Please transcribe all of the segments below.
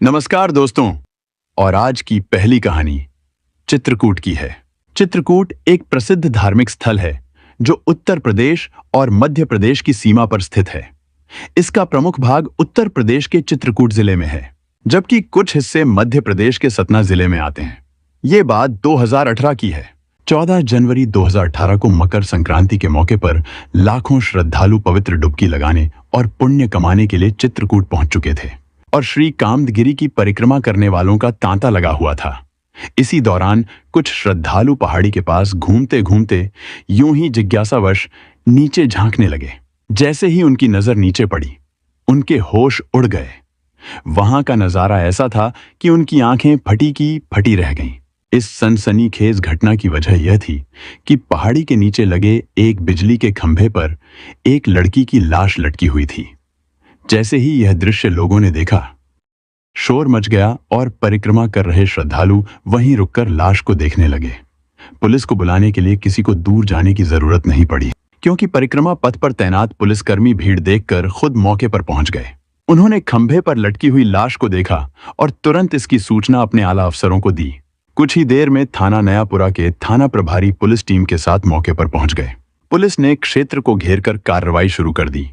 नमस्कार दोस्तों। और आज की पहली कहानी चित्रकूट की है। चित्रकूट एक प्रसिद्ध धार्मिक स्थल है जो उत्तर प्रदेश और मध्य प्रदेश की सीमा पर स्थित है। इसका प्रमुख भाग उत्तर प्रदेश के चित्रकूट जिले में है, जबकि कुछ हिस्से मध्य प्रदेश के सतना जिले में आते हैं। ये बात 2018 की है। 14 जनवरी 2018 को मकर संक्रांति के मौके पर लाखों श्रद्धालु पवित्र डुबकी लगाने और पुण्य कमाने के लिए चित्रकूट पहुंच चुके थे और श्री कामदगिरि की परिक्रमा करने वालों का तांता लगा हुआ था। इसी दौरान कुछ श्रद्धालु पहाड़ी के पास घूमते घूमते यूं ही जिज्ञासावश नीचे झांकने लगे। जैसे ही उनकी नजर नीचे पड़ी, उनके होश उड़ गए। वहां का नजारा ऐसा था कि उनकी आंखें फटी की फटी रह गईं। इस सनसनीखेज घटना की वजह यह थी कि पहाड़ी के नीचे लगे एक बिजली के खंभे पर एक लड़की की लाश लटकी हुई थी। जैसे ही यह दृश्य लोगों ने देखा, शोर मच गया और परिक्रमा कर रहे श्रद्धालु वहीं रुककर लाश को देखने लगे। पुलिस को बुलाने के लिए किसी को दूर जाने की जरूरत नहीं पड़ी, क्योंकि परिक्रमा पथ पर तैनात पुलिसकर्मी भीड़ देखकर खुद मौके पर पहुंच गए। उन्होंने खंभे पर लटकी हुई लाश को देखा और तुरंत इसकी सूचना अपने आला अफसरों को दी। कुछ ही देर में थाना नयापुरा के थाना प्रभारी पुलिस टीम के साथ मौके पर पहुंच गए। पुलिस ने क्षेत्र को घेरकर कार्रवाई शुरू कर दी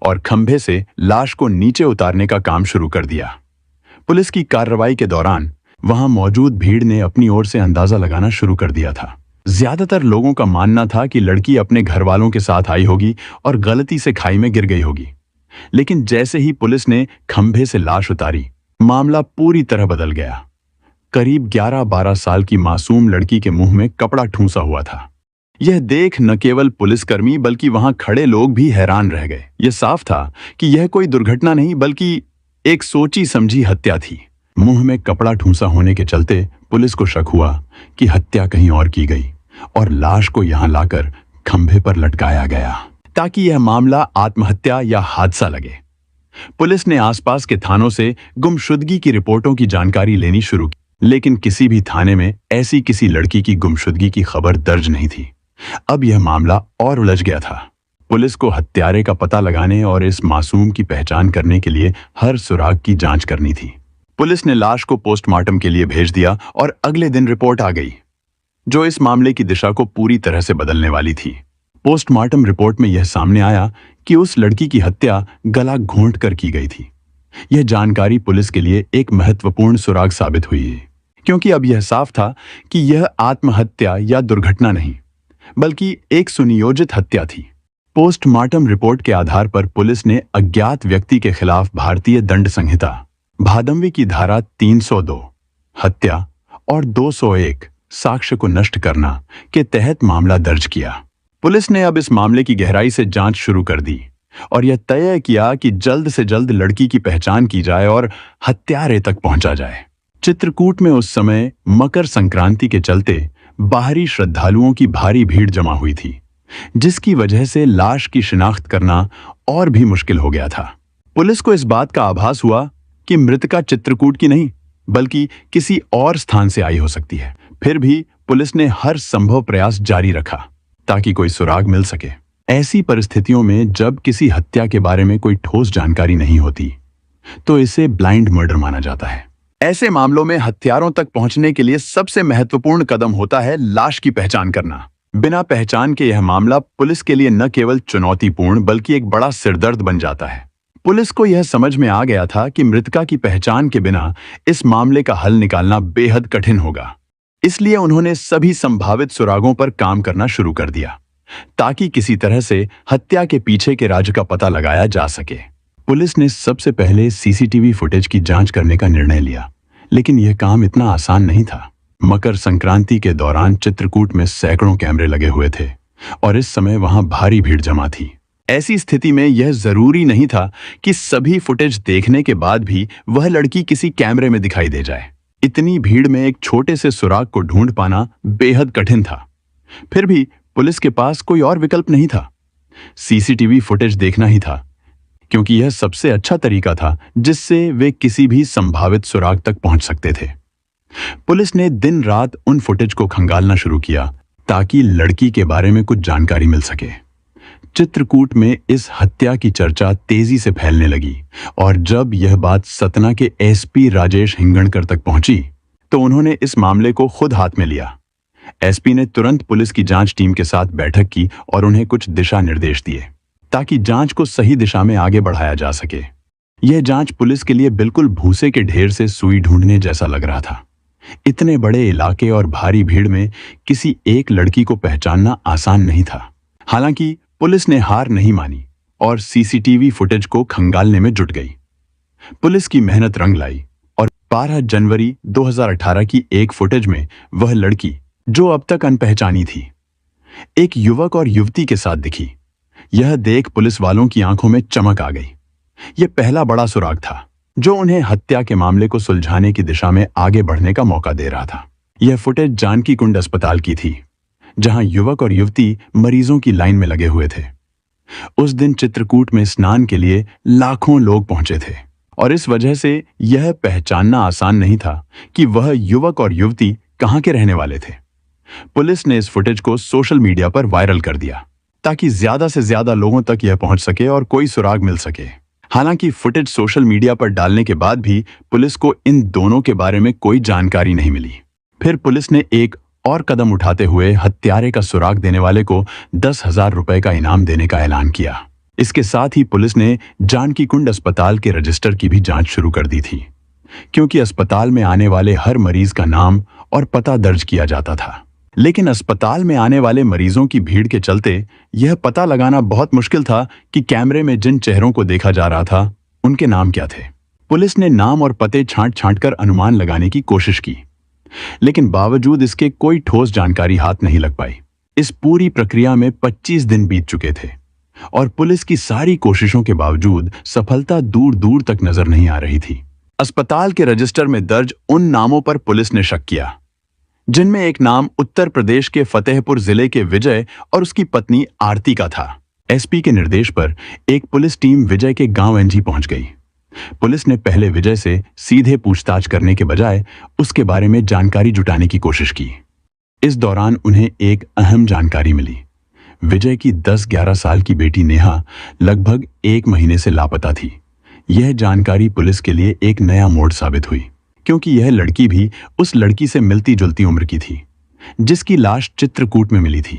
और खंभे से लाश को नीचे उतारने का काम शुरू कर दिया। पुलिस की कार्रवाई के दौरान वहां मौजूद भीड़ ने अपनी ओर से अंदाजा लगाना शुरू कर दिया था। ज्यादातर लोगों का मानना था कि लड़की अपने घर वालों के साथ आई होगी और गलती से खाई में गिर गई होगी। लेकिन जैसे ही पुलिस ने खंभे से लाश उतारी, मामला पूरी तरह बदल गया। करीब 11-12 साल की मासूम लड़की के मुंह में कपड़ा ठूंसा हुआ था। यह देख न केवल पुलिसकर्मी बल्कि वहां खड़े लोग भी हैरान रह गए। यह साफ था कि यह कोई दुर्घटना नहीं बल्कि एक सोची समझी हत्या थी। मुंह में कपड़ा ठूंसा होने के चलते पुलिस को शक हुआ कि हत्या कहीं और की गई और लाश को यहां लाकर खंभे पर लटकाया गया ताकि यह मामला आत्महत्या या हादसा लगे। पुलिस ने आसपास के थानों से गुमशुदगी की रिपोर्टों की जानकारी लेनी शुरू की, लेकिन किसी भी थाने में ऐसी किसी लड़की की गुमशुदगी की खबर दर्ज नहीं थी। अब यह मामला और उलझ गया था। पुलिस को हत्यारे का पता लगाने और इस मासूम की पहचान करने के लिए हर सुराग की जांच करनी थी। पुलिस ने लाश को पोस्टमार्टम के लिए भेज दिया और अगले दिन रिपोर्ट आ गई, जो इस मामले की दिशा को पूरी तरह से बदलने वाली थी। पोस्टमार्टम रिपोर्ट में यह सामने आया कि उस लड़की की हत्या गला घोंटकर की गई थी। यह जानकारी पुलिस के लिए एक महत्वपूर्ण सुराग साबित हुई है, क्योंकि अब यह साफ था कि यह आत्महत्या या दुर्घटना नहीं बल्कि एक सुनियोजित हत्या थी। पोस्टमार्टम रिपोर्ट के आधार पर पुलिस ने अज्ञात व्यक्ति के खिलाफ भारतीय दंड संहिता भादंवी की धारा 302 हत्या और 201 साक्ष्य को नष्ट करना के तहत मामला दर्ज किया। पुलिस ने अब इस मामले की गहराई से जांच शुरू कर दी और यह तय किया कि जल्द से जल्द लड़की की पहचान की जाए और हत्यारे तक पहुंचा जाए। चित्रकूट में उस समय मकर संक्रांति के चलते बाहरी श्रद्धालुओं की भारी भीड़ जमा हुई थी, जिसकी वजह से लाश की शिनाख्त करना और भी मुश्किल हो गया था। पुलिस को इस बात का आभास हुआ कि मृतका चित्रकूट की नहीं बल्कि किसी और स्थान से आई हो सकती है। फिर भी पुलिस ने हर संभव प्रयास जारी रखा ताकि कोई सुराग मिल सके। ऐसी परिस्थितियों में जब किसी हत्या के बारे में कोई ठोस जानकारी नहीं होती, तो इसे ब्लाइंड मर्डर माना जाता है। ऐसे मामलों में हत्यारों तक पहुंचने के लिए सबसे महत्वपूर्ण कदम होता है लाश की पहचान करना। बिना पहचान के यह मामला पुलिस के लिए न केवल चुनौतीपूर्ण बल्कि एक बड़ा सिरदर्द बन जाता है। पुलिस को यह समझ में आ गया था कि मृतका की पहचान के बिना इस मामले का हल निकालना बेहद कठिन होगा। इसलिए उन्होंने सभी संभावित सुरागों पर काम करना शुरू कर दिया ताकि किसी तरह से हत्या के पीछे के राज का पता लगाया जा सके। पुलिस ने सबसे पहले सीसीटीवी फुटेज की जांच करने का निर्णय लिया, लेकिन यह काम इतना आसान नहीं था। मकर संक्रांति के दौरान चित्रकूट में सैकड़ों कैमरे लगे हुए थे और इस समय वहां भारी भीड़ जमा थी। ऐसी स्थिति में यह जरूरी नहीं था कि सभी फुटेज देखने के बाद भी वह लड़की किसी कैमरे में दिखाई दे जाए। इतनी भीड़ में एक छोटे से सुराग को ढूंढ पाना बेहद कठिन था। फिर भी पुलिस के पास कोई और विकल्प नहीं था। सीसीटीवी फुटेज देखना ही था, क्योंकि यह सबसे अच्छा तरीका था जिससे वे किसी भी संभावित सुराग तक पहुंच सकते थे। पुलिस ने दिन रात उन फुटेज को खंगालना शुरू किया ताकि लड़की के बारे में कुछ जानकारी मिल सके। चित्रकूट में इस हत्या की चर्चा तेजी से फैलने लगी और जब यह बात सतना के एसपी राजेश हिंगणकर तक पहुंची तो उन्होंने इस मामले को खुद हाथ में लिया। एसपी ने तुरंत पुलिस की जांच टीम के साथ बैठक की और उन्हें कुछ दिशा निर्देश दिए ताकि जांच को सही दिशा में आगे बढ़ाया जा सके। यह जांच पुलिस के लिए बिल्कुल भूसे के ढेर से सुई ढूंढने जैसा लग रहा था। इतने बड़े इलाके और भारी भीड़ में किसी एक लड़की को पहचानना आसान नहीं था। हालांकि पुलिस ने हार नहीं मानी और सीसीटीवी फुटेज को खंगालने में जुट गई। पुलिस की मेहनत रंग लाई और 12 जनवरी 2018 की एक फुटेज में वह लड़की, जो अब तक अनपहचानी थी, एक युवक और युवती के साथ दिखी। यह देख पुलिस वालों की आंखों में चमक आ गई। यह पहला बड़ा सुराग था जो उन्हें हत्या के मामले को सुलझाने की दिशा में आगे बढ़ने का मौका दे रहा था। यह फुटेज जानकी कुंड अस्पताल की थी, जहां युवक और युवती मरीजों की लाइन में लगे हुए थे। उस दिन चित्रकूट में स्नान के लिए लाखों लोग पहुंचे थे और इस वजह से यह पहचानना आसान नहीं था कि वह युवक और युवती कहां के रहने वाले थे। पुलिस ने इस फुटेज को सोशल मीडिया पर वायरल कर दिया ताकि ज्यादा से ज्यादा लोगों तक यह पहुंच सके और कोई सुराग मिल सके। हालांकि फुटेज सोशल मीडिया पर डालने के बाद भी पुलिस को इन दोनों के बारे में कोई जानकारी नहीं मिली। फिर पुलिस ने एक और कदम उठाते हुए हत्यारे का सुराग देने वाले को 10,000 रुपए का इनाम देने का ऐलान किया। इसके साथ ही पुलिस ने जानकी कुंड अस्पताल के रजिस्टर की भी जांच शुरू कर दी थी, क्योंकि अस्पताल में आने वाले हर मरीज का नाम और पता दर्ज किया जाता था। लेकिन अस्पताल में आने वाले मरीजों की भीड़ के चलते यह पता लगाना बहुत मुश्किल था कि कैमरे में जिन चेहरों को देखा जा रहा था उनके नाम क्या थे। पुलिस ने नाम और पते छांट कर अनुमान लगाने की कोशिश की, लेकिन बावजूद इसके कोई ठोस जानकारी हाथ नहीं लग पाई। इस पूरी प्रक्रिया में 25 दिन बीत चुके थे और पुलिस की सारी कोशिशों के बावजूद सफलता दूर दूर तक नजर नहीं आ रही थी। अस्पताल के रजिस्टर में दर्ज उन नामों पर पुलिस ने शक किया, जिनमें एक नाम उत्तर प्रदेश के फतेहपुर जिले के विजय और उसकी पत्नी आरती का था। एसपी के निर्देश पर एक पुलिस टीम विजय के गांव एनजी पहुंच गई। पुलिस ने पहले विजय से सीधे पूछताछ करने के बजाय उसके बारे में जानकारी जुटाने की कोशिश की। इस दौरान उन्हें एक अहम जानकारी मिली। विजय की 10-11 साल की बेटी नेहा लगभग 1 महीने से लापता थी। यह जानकारी पुलिस के लिए एक नया मोड़ साबित हुई, क्योंकि यह लड़की भी उस लड़की से मिलती जुलती उम्र की थी जिसकी लाश चित्रकूट में मिली थी।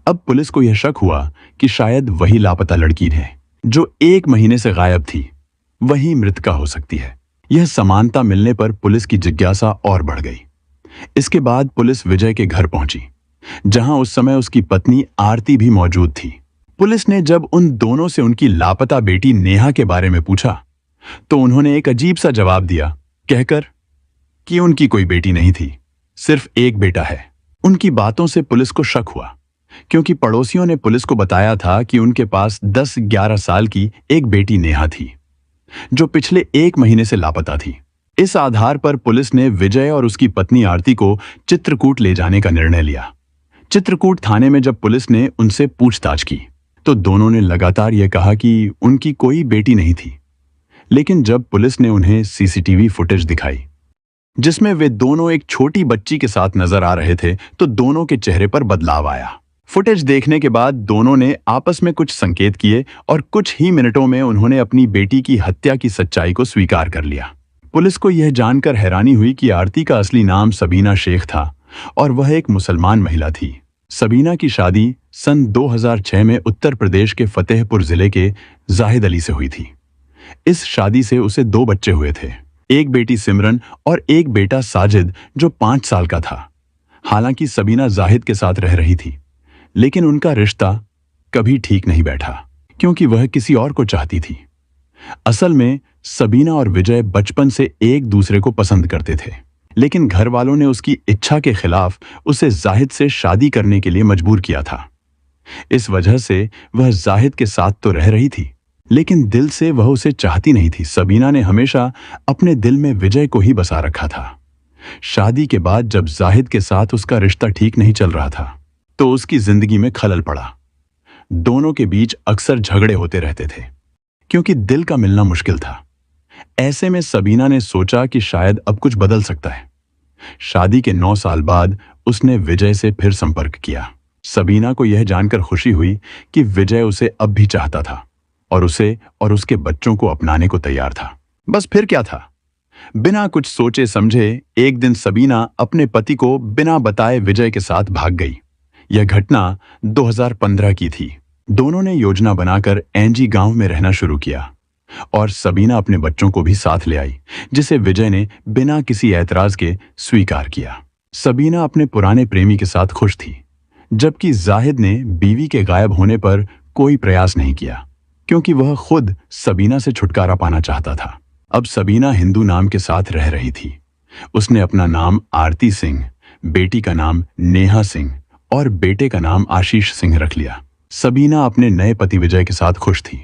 अब पुलिस को यह शक हुआ कि शायद वही लापता लड़की है जो 1 महीने से गायब थी, वही मृतका हो सकती है। यह समानता मिलने पर पुलिस की जिज्ञासा और बढ़ गई। इसके बाद पुलिस विजय के घर पहुंची, जहां उस समय उसकी पत्नी आरती भी मौजूद थी। पुलिस ने जब उन दोनों से उनकी लापता बेटी नेहा के बारे में पूछा तो उन्होंने एक अजीब सा जवाब दिया, कहकर कि उनकी कोई बेटी नहीं थी, सिर्फ एक बेटा है। उनकी बातों से पुलिस को शक हुआ, क्योंकि पड़ोसियों ने पुलिस को बताया था कि उनके पास 10-11 साल की एक बेटी नेहा थी, जो पिछले 1 महीने से लापता थी। इस आधार पर पुलिस ने विजय और उसकी पत्नी आरती को चित्रकूट ले जाने का निर्णय लिया। चित्रकूट थाने में जब पुलिस ने उनसे पूछताछ की तो दोनों ने लगातार यह कहा कि उनकी कोई बेटी नहीं थी। लेकिन जब पुलिस ने उन्हें सीसीटीवी फुटेज दिखाई जिसमें वे दोनों एक छोटी बच्ची के साथ नजर आ रहे थे, तो दोनों के चेहरे पर बदलाव आया। फुटेज देखने के बाद दोनों ने आपस में कुछ संकेत किए और कुछ ही मिनटों में उन्होंने अपनी बेटी की हत्या की सच्चाई को स्वीकार कर लिया। पुलिस को यह जानकर हैरानी हुई कि आरती का असली नाम सबीना शेख था और वह एक मुसलमान महिला थी। सबीना की शादी सन 2006 में उत्तर प्रदेश के फतेहपुर जिले के जाहिद अली से हुई थी। इस शादी से उसे 2 बच्चे हुए थे, एक बेटी सिमरन और एक बेटा साजिद जो 5 साल का था। हालांकि सबीना जाहिद के साथ रह रही थी, लेकिन उनका रिश्ता कभी ठीक नहीं बैठा, क्योंकि वह किसी और को चाहती थी। असल में सबीना और विजय बचपन से एक दूसरे को पसंद करते थे, लेकिन घर वालों ने उसकी इच्छा के खिलाफ उसे जाहिद से शादी करने के लिए मजबूर किया था। इस वजह से वह जाहिद के साथ तो रह रही थी, लेकिन दिल से वह उसे चाहती नहीं थी। सबीना ने हमेशा अपने दिल में विजय को ही बसा रखा था। शादी के बाद जब जाहिद के साथ उसका रिश्ता ठीक नहीं चल रहा था, तो उसकी जिंदगी में खलल पड़ा। दोनों के बीच अक्सर झगड़े होते रहते थे, क्योंकि दिल का मिलना मुश्किल था। ऐसे में सबीना ने सोचा कि शायद अब कुछ बदल सकता है। शादी के 9 साल बाद उसने विजय से फिर संपर्क किया। सबीना को यह जानकर खुशी हुई कि विजय उसे अब भी चाहता था और उसे और उसके बच्चों को अपनाने को तैयार था। बस फिर क्या था? बिना कुछ सोचे समझे एक दिन सबीना अपने पति को बिना बताए विजय के साथ भाग गई। यह घटना 2015 की थी। दोनों ने योजना बनाकर एनजी गांव में रहना शुरू किया और सबीना अपने बच्चों को भी साथ ले आई, जिसे विजय ने बिना किसी ऐतराज के स्वीकार किया। सबीना अपने पुराने प्रेमी के साथ खुश थी, जबकि जाहिद ने बीवी के गायब होने पर कोई प्रयास नहीं किया, क्योंकि वह खुद सबीना से छुटकारा पाना चाहता था। अब सबीना हिंदू नाम के साथ रह रही थी। उसने अपना नाम आरती सिंह, बेटी का नाम नेहा सिंह और बेटे का नाम आशीष सिंह रख लिया। सबीना अपने नए पति विजय के साथ खुश थी,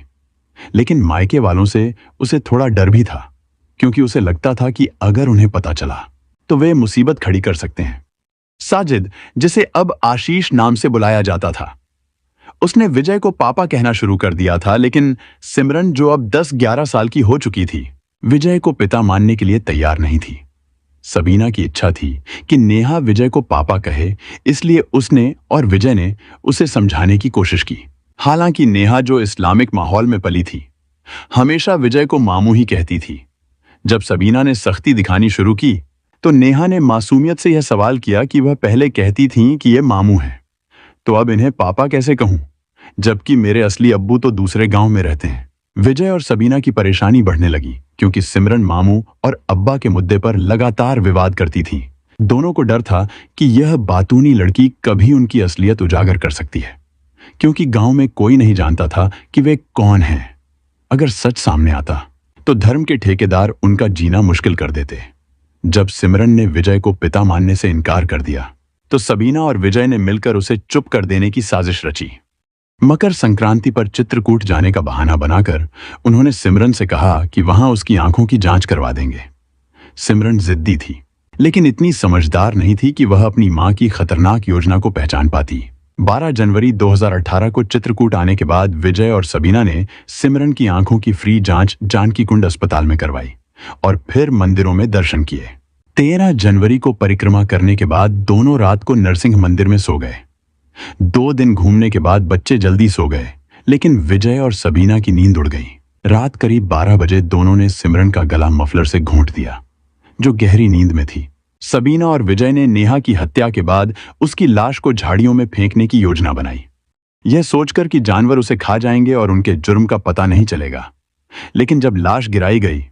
लेकिन मायके वालों से उसे थोड़ा डर भी था, क्योंकि उसे लगता था कि अगर उन्हें पता चला तो वे मुसीबत खड़ी कर सकते हैं। साजिद, जिसे अब आशीष नाम से बुलाया जाता था, उसने विजय को पापा कहना शुरू कर दिया था, लेकिन सिमरन, जो अब 10-11 साल की हो चुकी थी, विजय को पिता मानने के लिए तैयार नहीं थी। सबीना की इच्छा थी कि नेहा विजय को पापा कहे, इसलिए उसने और विजय ने उसे समझाने की कोशिश की। हालांकि नेहा, जो इस्लामिक माहौल में पली थी, हमेशा विजय को मामू ही कहती थी। जब सबीना ने सख्ती दिखानी शुरू की तो नेहा ने मासूमियत से यह सवाल किया कि वह पहले कहती थीं कि ये मामू हैं, तो अब इन्हें पापा कैसे कहूं, जबकि मेरे असली अब्बू तो दूसरे गांव में रहते हैं। विजय और सबीना की परेशानी बढ़ने लगी, क्योंकि सिमरन मामू और अब्बा के मुद्दे पर लगातार विवाद करती थी। दोनों को डर था कि यह बातूनी लड़की कभी उनकी असलियत उजागर कर सकती है, क्योंकि गांव में कोई नहीं जानता था कि वे कौन हैं। अगर सच सामने आता तो धर्म के ठेकेदार उनका जीना मुश्किल कर देते। जब सिमरन ने विजय को पिता मानने से इनकार कर दिया तो सबीना और विजय ने मिलकर उसे चुप कर देने की साजिश रची। मकर संक्रांति पर चित्रकूट जाने का बहाना बनाकर उन्होंने सिमरन से कहा कि वहां उसकी आंखों की जांच करवा देंगे। सिमरन जिद्दी थी, लेकिन इतनी समझदार नहीं थी कि वह अपनी मां की खतरनाक योजना को पहचान पाती। 12 जनवरी 2018 को चित्रकूट आने के बाद विजय और सबीना ने सिमरन की आंखों की फ्री जांच जानकी कुंड अस्पताल में करवाई और फिर मंदिरों में दर्शन किए। 13 जनवरी को परिक्रमा करने के बाद दोनों रात को नरसिंह मंदिर में सो गए। 2 दिन घूमने के बाद बच्चे जल्दी सो गए, लेकिन विजय और सबीना की नींद उड़ गई। रात करीब 12 बजे दोनों ने सिमरन का गला मफलर से घूंट दिया, जो गहरी नींद में थी। सबीना और विजय ने नेहा की हत्या के बाद उसकी लाश को झाड़ियों में फेंकने की योजना बनाई, यह सोचकर कि जानवर उसे खा जाएंगे और उनके जुर्म का पता नहीं चलेगा। लेकिन जब लाश गिराई गई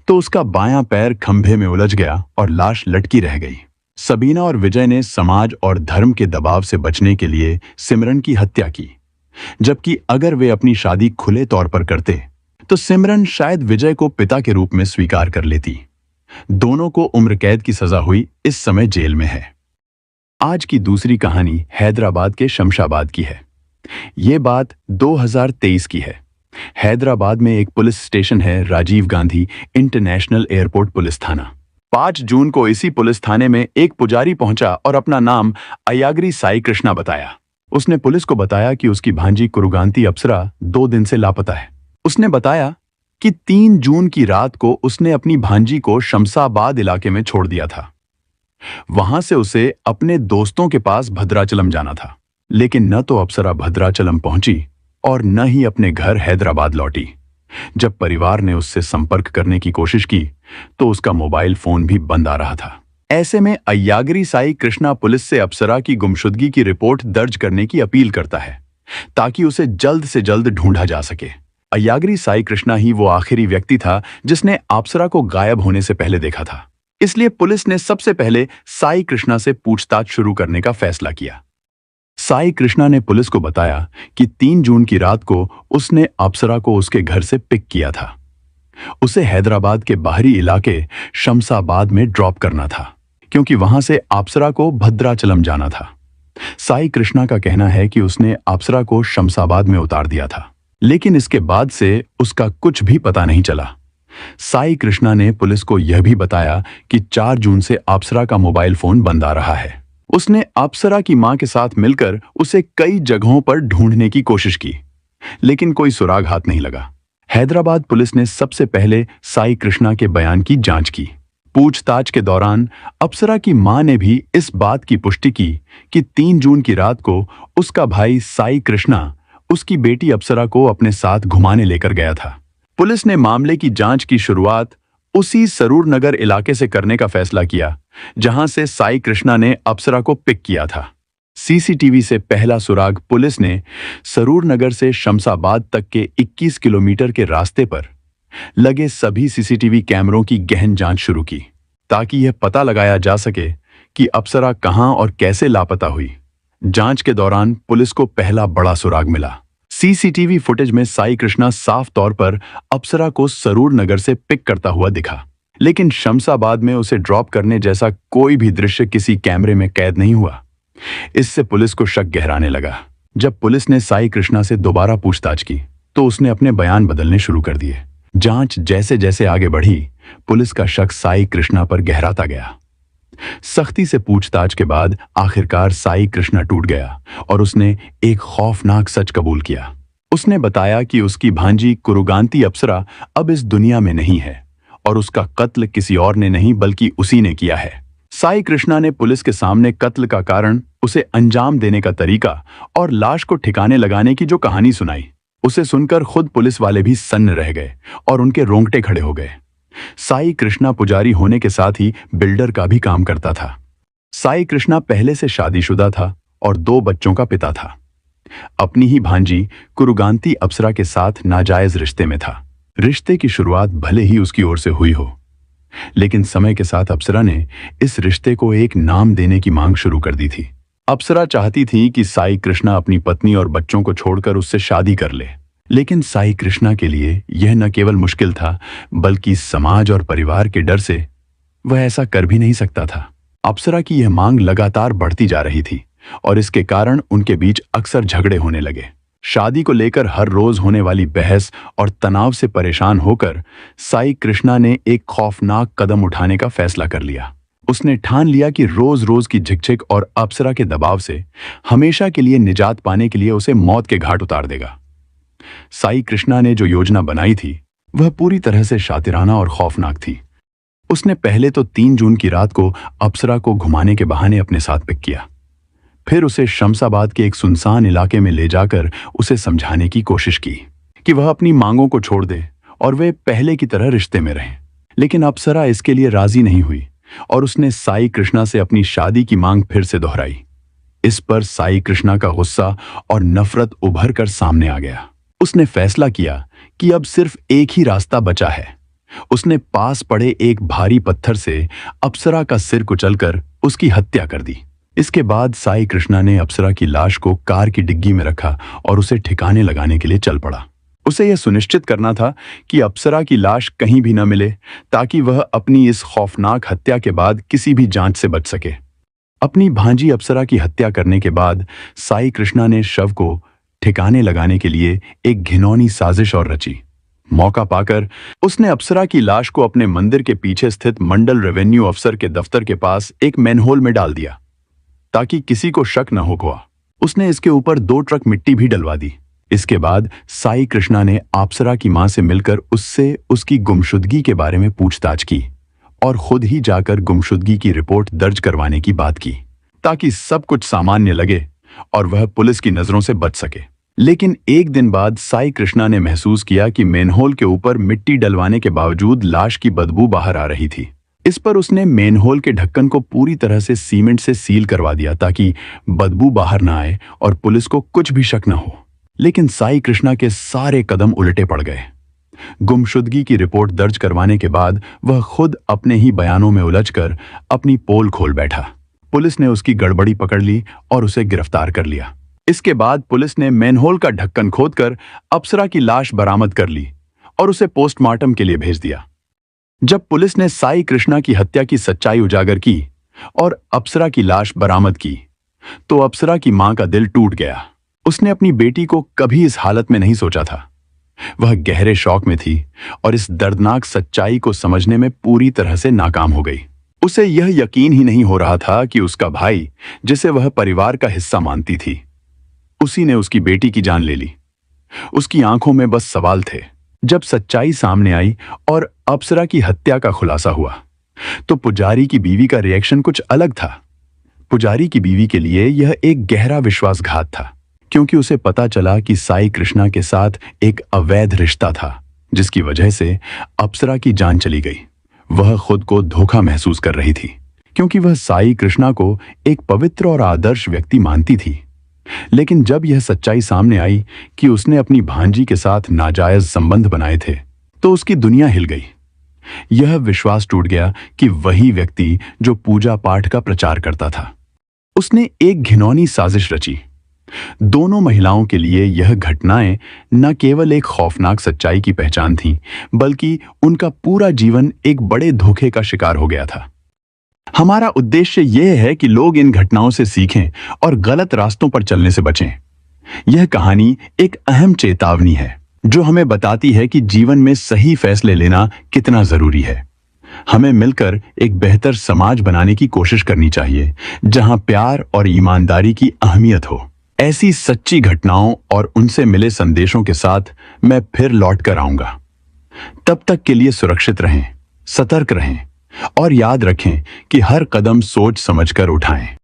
तो उसका बायां पैर खंभे में उलझ गया और लाश लटकी रह गई। सबीना और विजय ने समाज और धर्म के दबाव से बचने के लिए सिमरन की हत्या की, जबकि अगर वे अपनी शादी खुले तौर पर करते तो सिमरन शायद विजय को पिता के रूप में स्वीकार कर लेती। दोनों को उम्र कैद की सजा हुई, इस समय जेल में है। आज की दूसरी कहानी हैदराबाद के शमशाबाद की है। ये बात 2023 की है। हैदराबाद में एक पुलिस स्टेशन है, Rajiv Gandhi international airport police थाना। 5 जून को इसी पुलिस थाने में एक पुजारी पहुंचा और अपना नाम अय्यागिरी साई कृष्णा बताया। उसने पुलिस को बताया कि उसकी भांजी कुरुगांती अप्सरा 2 दिन से लापता है। उसने बताया कि 3 जून की रात को उसने अपनी भांजी को शमशाबाद इलाके में छोड़ दिया था। वहां से उसे अपने दोस्तों के पास भद्राचलम जाना था, लेकिन न तो अप्सरा भद्राचलम पहुंची और न ही अपने घर हैदराबाद लौटी। जब परिवार ने उससे संपर्क करने की कोशिश की तो उसका मोबाइल फोन भी बंद आ रहा था। ऐसे में अय्यागिरी साई कृष्णा पुलिस से अप्सरा की गुमशुदगी की रिपोर्ट दर्ज करने की अपील करता है, ताकि उसे जल्द से जल्द ढूंढा जा सके। अय्यागिरी साई कृष्णा ही वो आखिरी व्यक्ति था जिसने अप्सरा को गायब होने से पहले देखा था। इसलिए पुलिस ने सबसे पहले साई कृष्णा से पूछताछ शुरू करने का फैसला किया। साई कृष्णा ने पुलिस को बताया कि 3 जून की रात को उसने अप्सरा को उसके घर से पिक किया था। उसे हैदराबाद के बाहरी इलाके शमशाबाद में ड्रॉप करना था, क्योंकि वहां से अप्सरा को भद्राचलम जाना था। साई कृष्णा का कहना है कि उसने अप्सरा को शमशाबाद में उतार दिया था, लेकिन इसके बाद से उसका कुछ भी पता नहीं चला। साई कृष्णा ने पुलिस को यह भी बताया कि 4 जून से अप्सरा का मोबाइल फोन बंद आ रहा है। उसने अप्सरा की मां के साथ मिलकर उसे कई जगहों पर ढूंढने की कोशिश की, लेकिन कोई सुराग हाथ नहीं लगा। हैदराबाद पुलिस ने सबसे पहले साई कृष्णा के बयान की जांच की। पूछताछ के दौरान अप्सरा की मां ने भी इस बात की पुष्टि की कि 3 जून की रात को उसका भाई साई कृष्णा उसकी बेटी अप्सरा को अपने साथ घुमाने लेकर गया था। पुलिस ने मामले की जांच की शुरुआत उसी सरूर नगर इलाके से करने का फैसला किया, जहां से साई कृष्णा ने अप्सरा को पिक किया था। सीसीटीवी से पहला सुराग पुलिस ने सरूर नगर से शमशाबाद तक के 21 किलोमीटर के रास्ते पर लगे सभी सीसीटीवी कैमरों की गहन जांच शुरू की, ताकि यह पता लगाया जा सके कि अप्सरा कहां और कैसे लापता हुई। जांच के दौरान पुलिस को पहला बड़ा सुराग मिला। सीसीटीवी फुटेज में साई कृष्णा साफ तौर पर अप्सरा को सरूर नगर से पिक करता हुआ दिखा, लेकिन शमशाबाद में उसे ड्रॉप करने जैसा कोई भी दृश्य किसी कैमरे में कैद नहीं हुआ। इससे पुलिस को शक गहराने लगा। जब पुलिस ने साई कृष्णा से दोबारा पूछताछ की तो उसने अपने बयान बदलने शुरू कर दिए। जांच जैसे जैसे आगे बढ़ी, पुलिस का शक साई कृष्णा पर गहराता गया। सख्ती से पूछताछ के बाद आखिरकार साई कृष्णा टूट गया और उसने एक खौफनाक सच कबूल किया। उसने बताया कि उसकी भांजी कुरुगांती अप्सरा अब इस दुनिया में नहीं है और उसका कत्ल किसी और ने नहीं बल्कि उसी ने किया है। साई कृष्णा ने पुलिस के सामने कत्ल का कारण, उसे अंजाम देने का तरीका और लाश को ठिकाने लगाने की जो कहानी सुनाई, उसे सुनकर खुद पुलिस वाले भी सन्न रह गए और उनके रोंगटे खड़े हो गए। साई कृष्णा पुजारी होने के साथ ही बिल्डर का भी काम करता था। साई कृष्णा पहले से शादीशुदा था और 2 बच्चों का पिता था। अपनी ही भांजी कुरुगांती अप्सरा के साथ नाजायज रिश्ते में था। रिश्ते की शुरुआत भले ही उसकी ओर से हुई हो, लेकिन समय के साथ अप्सरा ने इस रिश्ते को एक नाम देने की मांग शुरू कर दी थी। अप्सरा चाहती थी कि साई कृष्णा अपनी पत्नी और बच्चों को छोड़कर उससे शादी कर ले, लेकिन साई कृष्णा के लिए यह न केवल मुश्किल था बल्कि समाज और परिवार के डर से वह ऐसा कर भी नहीं सकता था। अप्सरा की यह मांग लगातार बढ़ती जा रही थी और इसके कारण उनके बीच अक्सर झगड़े होने लगे। शादी को लेकर हर रोज होने वाली बहस और तनाव से परेशान होकर साई कृष्णा ने एक खौफनाक कदम उठाने का फैसला कर लिया। उसने ठान लिया कि रोज रोज की झिकझिक और अप्सरा के दबाव से हमेशा के लिए निजात पाने के लिए उसे मौत के घाट उतार देगा। साई कृष्णा ने जो योजना बनाई थी वह पूरी तरह से शातिराना और खौफनाक थी। उसने पहले तो 3 जून की रात को अप्सरा को घुमाने के बहाने अपने साथ पिक किया, फिर उसे शमशाबाद के एक सुनसान इलाके में ले जाकर उसे समझाने की कोशिश की कि वह अपनी मांगों को छोड़ दे और वे पहले की तरह रिश्ते में रहें। लेकिन अप्सरा इसके लिए राजी नहीं हुई और उसने साई कृष्णा से अपनी शादी की मांग फिर से दोहराई। इस पर साई कृष्णा का गुस्सा और नफरत उभर कर सामने आ गया। उसने फैसला किया कि अब सिर्फ एक ही रास्ता बचा है। उसने पास पड़े एक भारी पत्थर से अप्सरा का सिर कुचलकर उसकी हत्या कर दी। इसके बाद साई कृष्णा ने अप्सरा की लाश को कार की डिग्गी में रखा और उसे ठिकाने लगाने के लिए चल पड़ा। उसे यह सुनिश्चित करना था कि अप्सरा की लाश कहीं भी न मिले, ताकि वह अपनी इस खौफनाक हत्या के बाद किसी भी जांच से बच सके। अपनी भांजी अप्सरा की हत्या करने के बाद साई कृष्णा ने शव को ठिकाने लगाने के लिए एक घिनौनी साजिश और रची। मौका पाकर उसने अप्सरा की लाश को अपने मंदिर के पीछे स्थित मंडल रेवेन्यू अफसर के दफ्तर के पास एक मैनहोल में डाल दिया, ताकि किसी को शक न हो गया। उसने इसके ऊपर 2 ट्रक मिट्टी भी डलवा दी। इसके बाद साई कृष्णा ने अप्सरा की मां से मिलकर उससे उसकी गुमशुदगी के बारे में पूछताछ की और खुद ही जाकर गुमशुदगी की रिपोर्ट दर्ज करवाने की बात की, ताकि सब कुछ सामान्य लगे और वह पुलिस की नजरों से बच सके। लेकिन एक दिन बाद साई कृष्णा ने महसूस किया कि मेनहोल के ऊपर मिट्टी डलवाने के बावजूद लाश की बदबू बाहर आ रही थी। इस पर उसने मेनहोल के ढक्कन को पूरी तरह से सीमेंट से सील करवा दिया, ताकि बदबू बाहर ना आए और पुलिस को कुछ भी शक न हो। लेकिन साई कृष्णा के सारे कदम उल्टे पड़ गए। गुमशुदगी की रिपोर्ट दर्ज करवाने के बाद वह खुद अपने ही बयानों में उलझकर अपनी पोल खोल बैठा। पुलिस ने उसकी गड़बड़ी पकड़ ली और उसे गिरफ्तार कर लिया। इसके बाद पुलिस ने मैनहोल का ढक्कन खोदकर अप्सरा की लाश बरामद कर ली और उसे पोस्टमार्टम के लिए भेज दिया। जब पुलिस ने साई कृष्णा की हत्या की सच्चाई उजागर की और अप्सरा की लाश बरामद की, तो अप्सरा की मां का दिल टूट गया। उसने अपनी बेटी को कभी इस हालत में नहीं सोचा था। वह गहरे शौक में थी और इस दर्दनाक सच्चाई को समझने में पूरी तरह से नाकाम हो गई। उसे यह यकीन ही नहीं हो रहा था कि उसका भाई, जिसे वह परिवार का हिस्सा मानती थी, उसी ने उसकी बेटी की जान ले ली। उसकी आंखों में बस सवाल थे। जब सच्चाई सामने आई और अप्सरा की हत्या का खुलासा हुआ, तो पुजारी की बीवी का रिएक्शन कुछ अलग था। पुजारी की बीवी के लिए यह एक गहरा विश्वासघात था, क्योंकि उसे पता चला कि साई कृष्णा के साथ एक अवैध रिश्ता था, जिसकी वजह से अप्सरा की जान चली गई। वह खुद को धोखा महसूस कर रही थी, क्योंकि वह साई कृष्णा को एक पवित्र और आदर्श व्यक्ति मानती थी। लेकिन जब यह सच्चाई सामने आई कि उसने अपनी भांजी के साथ नाजायज संबंध बनाए थे, तो उसकी दुनिया हिल गई। यह विश्वास टूट गया कि वही व्यक्ति जो पूजा पाठ का प्रचार करता था, उसने एक घिनौनी साजिश रची। दोनों महिलाओं के लिए यह घटनाएं न केवल एक खौफनाक सच्चाई की पहचान थीं, बल्कि उनका पूरा जीवन एक बड़े धोखे का शिकार हो गया था। हमारा उद्देश्य यह है कि लोग इन घटनाओं से सीखें और गलत रास्तों पर चलने से बचें। यह कहानी एक अहम चेतावनी है, जो हमें बताती है कि जीवन में सही फैसले लेना कितना जरूरी है। हमें मिलकर एक बेहतर समाज बनाने की कोशिश करनी चाहिए, जहां प्यार और ईमानदारी की अहमियत हो। ऐसी सच्ची घटनाओं और उनसे मिले संदेशों के साथ मैं फिर लौट कर आऊंगा। तब तक के लिए सुरक्षित रहें, सतर्क रहें और याद रखें कि हर कदम सोच समझकर उठाएं।